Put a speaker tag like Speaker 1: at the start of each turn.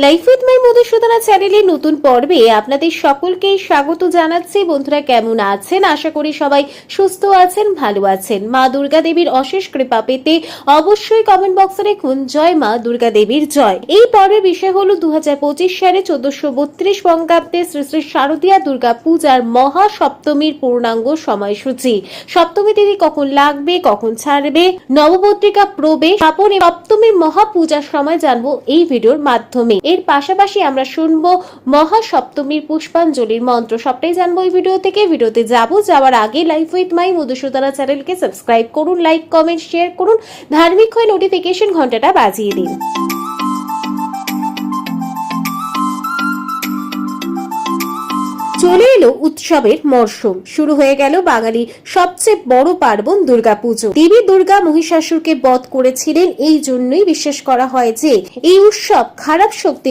Speaker 1: Life with my Madhusudana চ্যানেলের নতুন পর্বে আপনাদের সকলকেই স্বাগত জানাচ্ছি। বন্ধুরা কেমন আছেন? আশা করি সবাই সুস্থ আছেন, ভালো আছেন। মা দুর্গা দেবীর অশেষ কৃপা পেতে অবশ্যই কমেন্ট বক্সে লিখুন জয় মা দুর্গা দেবীর জয়। এই পর্বের বিষয় হলো 2025 সালে 1432 বঙ্গাব্দে শ্রী শ্রী শারদীয়া দুর্গা পূজার মহা সপ্তমীর পূর্ণাঙ্গ সময়সূচি। সপ্তমী তিথি কখন লাগবে, কখন ছাড়বে, নবপত্রিকা প্রবেশ, স্থাপন, সপ্তমীর মহা পূজার সময় জানবো এই ভিডিওর মাধ্যমে। এর পাশাপাশি আমরা শুনবো মহা সপ্তমীর পুষ্পাঞ্জলির মন্ত্র। সবটাই জানবো এই ভিডিও থেকে। ভিডিওতে যাওয়ার আগে লাইফ উইথ মাই মধুসূদনা চ্যানেলকে সাবস্ক্রাইব করুন, লাইক কমেন্ট শেয়ার করুন, ধার্মিক হয়ে নোটিফিকেশন ঘন্টাটা বাজিয়ে দিন। চলে এলো উৎসবের মরশুম, শুরু হয়ে গেল বাঙালি সবচেয়ে বড় পার্বণ দুর্গাপুজো। দেবী দুর্গা মহিষাসুরকে বধ করেছিলেন, এই জন্যই বিশ্বাস করা হয় যে এই উৎসব খারাপ শক্তি